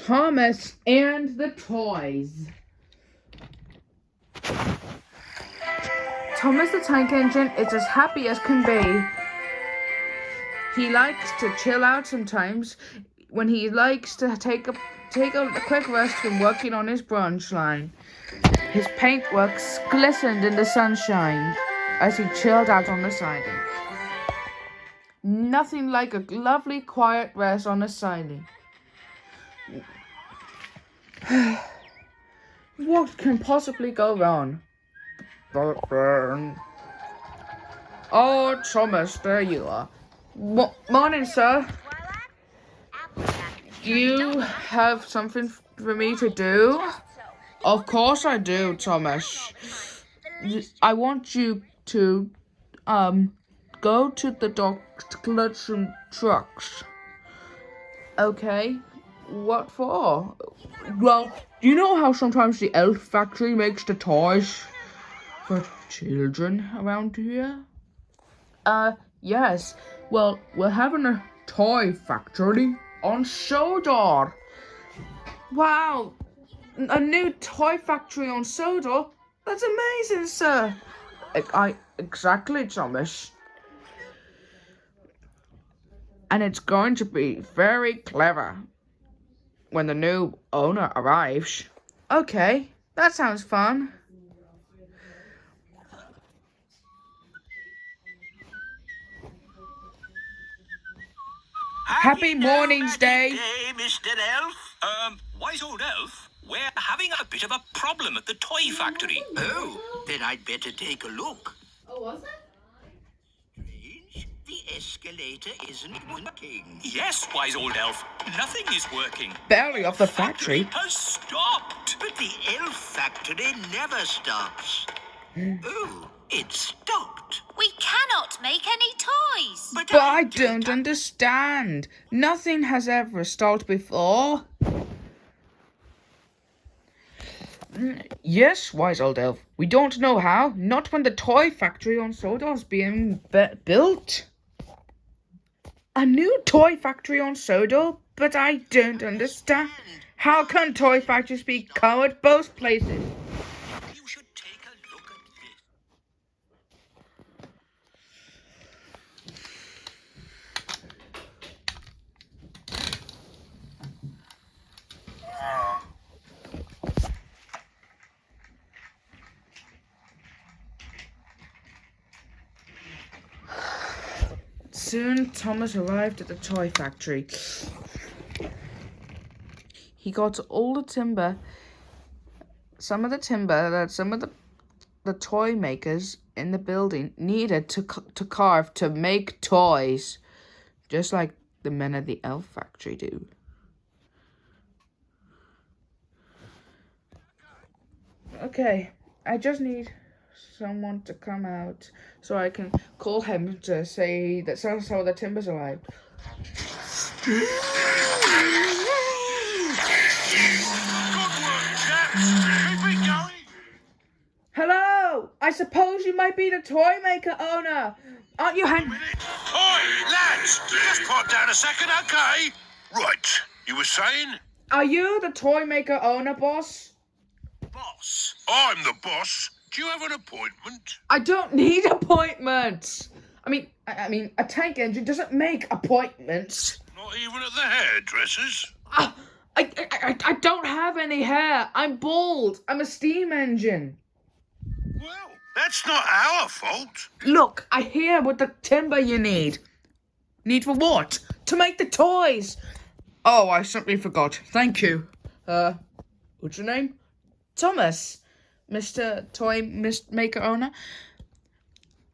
Thomas and the Toys. Thomas the Tank Engine is as happy as can be. He likes to chill out sometimes when he likes to take a quick rest from working on his branch line. His paintworks glistened in the sunshine as he chilled out on the siding. Nothing like a lovely quiet rest on the siding. What can possibly go wrong? Oh, Thomas, there you are. Morning, sir. Do you have something for me to do? Of course I do, Thomas. I want you to, go to the doctor's trucks. Okay. What for? Well, do you know how sometimes the elf factory makes the toys for children around here? Yes. Well, we're having a toy factory on Sodor. Wow, a new toy factory on Sodor? That's amazing, sir. Exactly, Thomas. And it's going to be very clever when the new owner arrives. Okay, that sounds fun. Happy Mornings Day, Mr. Elf. Wise old elf, we're having a bit of a problem at the toy factory. Oh, then I'd better take a look. Oh, was it? Strange. The escalator isn't working. Yes, wise old elf. Nothing is working. belly of the factory. Has stopped. But the elf factory never stops. Oh, it stopped. We cannot make any toys. But I don't understand. Nothing has ever stalled before. Yes, wise old elf. We don't know how. Not when the toy factory on Sodor's being built. A new toy factory on Sodor? But I don't understand. How can toy factories be covered both places? You should take a look at this. Soon Thomas arrived at the toy factory. He got all the timber, some of the toy makers in the building needed to carve to make toys, just like the men at the elf factory do. Okay, I just need someone to come out so I can call him to say that some of the timber's arrived. Good work, chaps. Keep it going. Hello! I suppose you might be the toy maker owner. Aren't you, Henry? Oi, lads! Just pop down a second, okay? Right, you were saying? Are you the toy maker owner, boss? Boss. I'm the boss. Do you have an appointment? I don't need appointments. I mean, a tank engine doesn't make appointments. Not even at the hairdresser's? I don't have any hair. I'm bald. I'm a steam engine. Well, that's not our fault. Look, I hear what the timber you need. Need for what? To make the toys. Oh, I simply forgot. Thank you. What's your name? Thomas. Mr. Toy Maker Owner.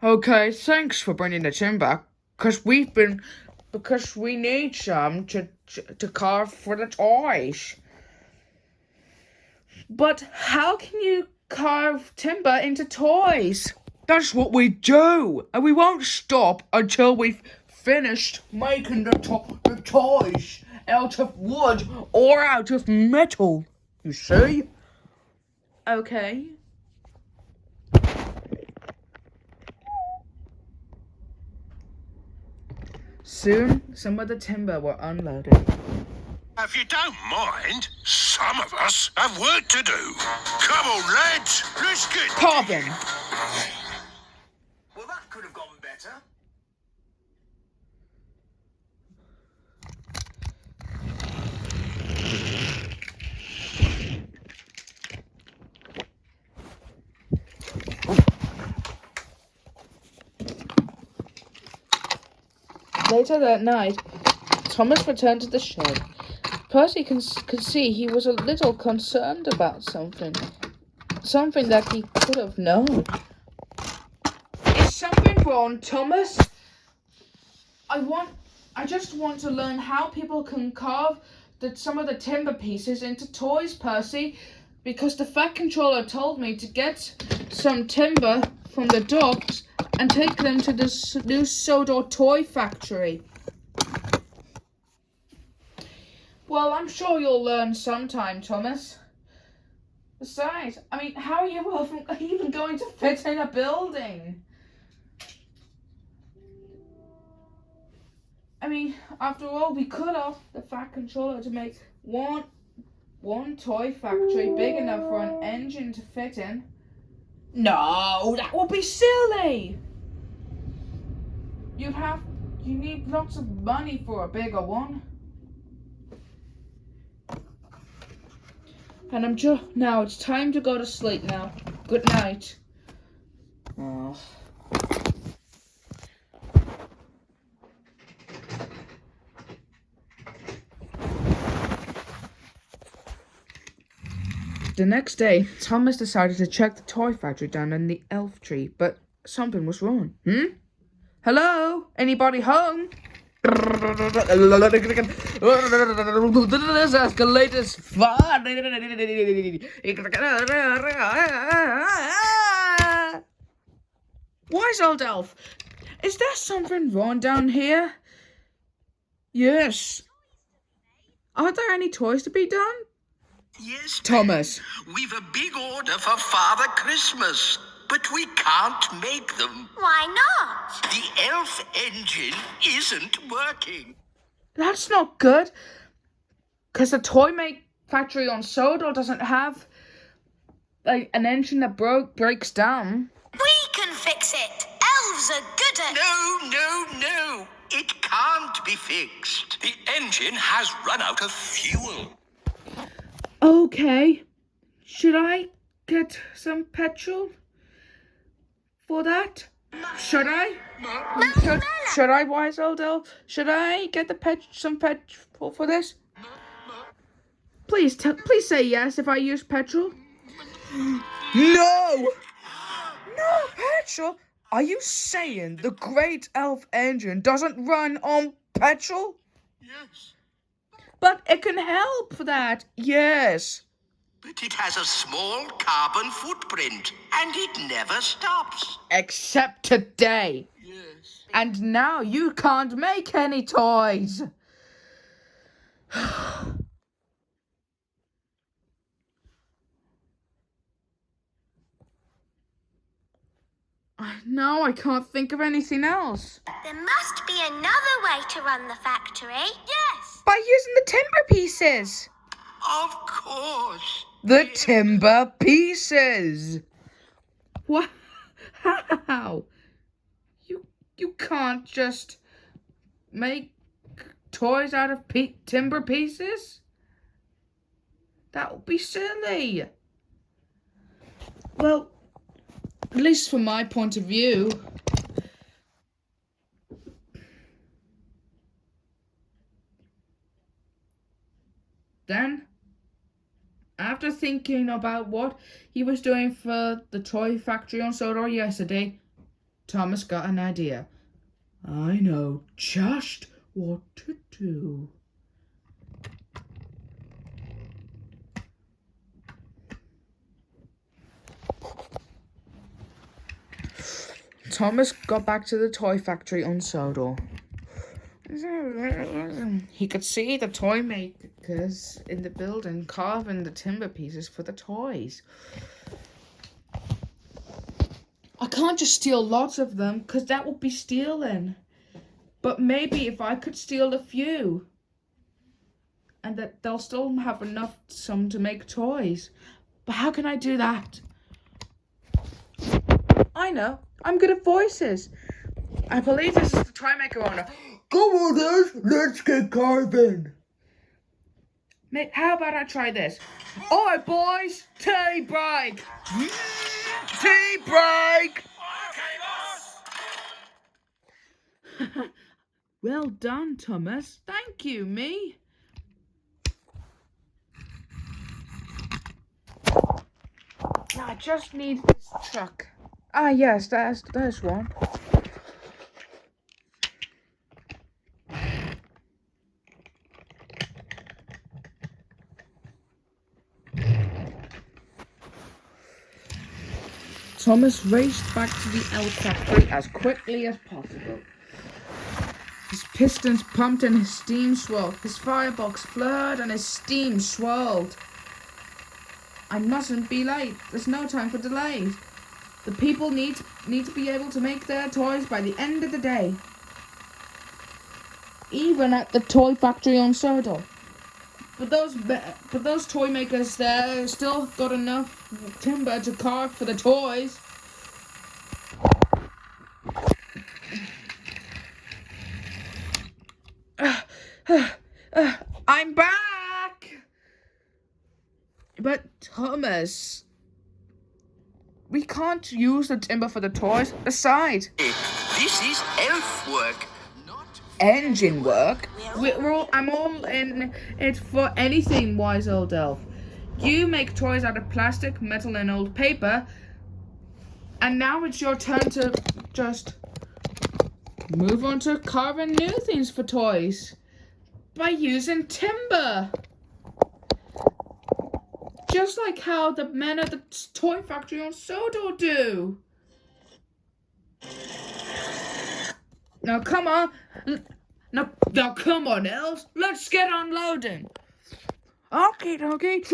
Okay, thanks for bringing the timber. Because we need some to carve for the toys. But how can you carve timber into toys? That's what we do, and we won't stop until we've finished making the toys out of wood or out of metal. You see? Okay. Soon, some of the timber were unloaded. If you don't mind, some of us have work to do. Come on, lads, let's get Carving. Well, that could have gone better. Later that night, Thomas returned to the shed. Percy could see he was a little concerned about something. Something that he could have known. Is something wrong, Thomas? I just want to learn how people can carve some of the timber pieces into toys, Percy. Because the Fat Controller told me to get some timber from the docks and take them to the new Sodor toy factory. Well, I'm sure you'll learn sometime, Thomas. Besides, I mean, how are you even going to fit in a building? I mean, after all, we could ask the Fat Controller to make one toy factory big enough for an engine to fit in. No, that would be silly. You need lots of money for a bigger one. And now it's time to go to sleep now. Good night. Oh. The next day, Thomas decided to check the toy factory down in the elf tree, but something was wrong. Hello? Anybody home? This escalator's fun. Wise old elf, is there something wrong down here? Yes. Are there any toys to be done? Yes, Thomas. We've a big order for Father Christmas, but we can't make them. Why not? The elf engine isn't working. That's not good. Because the toy factory on Sodor doesn't have an engine that breaks down. We can fix it. Elves are good at... No. It can't be fixed. The engine has run out of fuel. Okay. Should I get some petrol for that? Should I? Should I, wise old elf? Should I get some petrol for this? Please say yes if I use petrol. No! No petrol? Are you saying the great elf engine doesn't run on petrol? Yes. But it can help for that. Yes. But it has a small carbon footprint, and it never stops. Except today. Yes. And now you can't make any toys. No, I can't think of anything else. There must be another way to run the factory. Yes. By using the timber pieces. Of course. The timber pieces. What? How? You can't just make toys out of timber pieces? That would be silly. Well, at least from my point of view. Then, after thinking about what he was doing for the toy factory on Sodor yesterday, Thomas got an idea. I know just what to do. Thomas got back to the toy factory on Sodor. He could see the toy makers in the building carving the timber pieces for the toys. I can't just steal lots of them, because that would be stealing. But maybe if I could steal a few. and that they'll still have enough some to make toys. But how can I do that? I know. I'm good at voices. I believe this is the toy maker owner. Go on, guys. Let's get carving. Mate, how about I try this? All right, boys. Tea break. Tea break. Well done, Thomas. Thank you, me. Now I just need this truck. Ah, yes, there's one. Thomas raced back to the elk factory as quickly as possible. His pistons pumped and his steam swirled. His firebox flared and his steam swirled. I mustn't be late. There's no time for delays. The people need to be able to make their toys by the end of the day. Even at the toy factory on Sodor. But those toy makers there still got enough timber to carve for the toys. I'm back! But Thomas, we can't use the timber for the toys. Besides, This is elf work, not engine work. I'm all in it for anything, wise old elf. You make toys out of plastic, metal, and old paper. And now it's your turn to just move on to carving new things for toys by using timber. Just like how the men at the toy factory on Sodor do. Now come on. Now come on, elves. Let's get unloading. Okay. Thank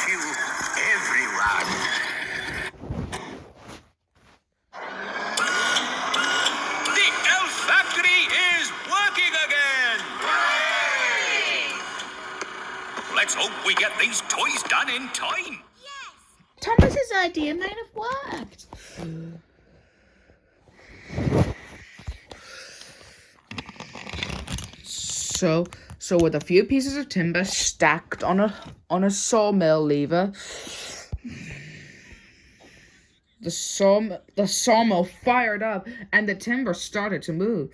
you, everyone. The elf factory is working again. Let's hope we get these toys done in time. Thomas's idea might have worked. So with a few pieces of timber stacked on a sawmill lever, the sawmill fired up and the timber started to move.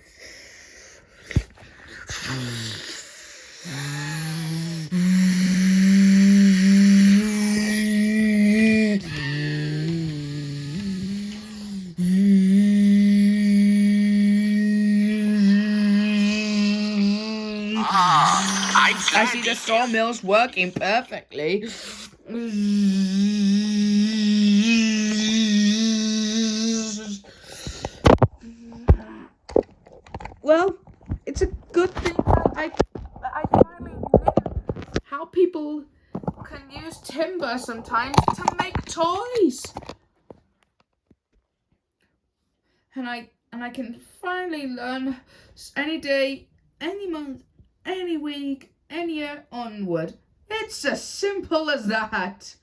I see the sawmill's working perfectly. Well, it's a good thing I finally knew how people can use timber sometimes to make toys. And I can finally learn any day, any month, any week, any year onward. It's as simple as that.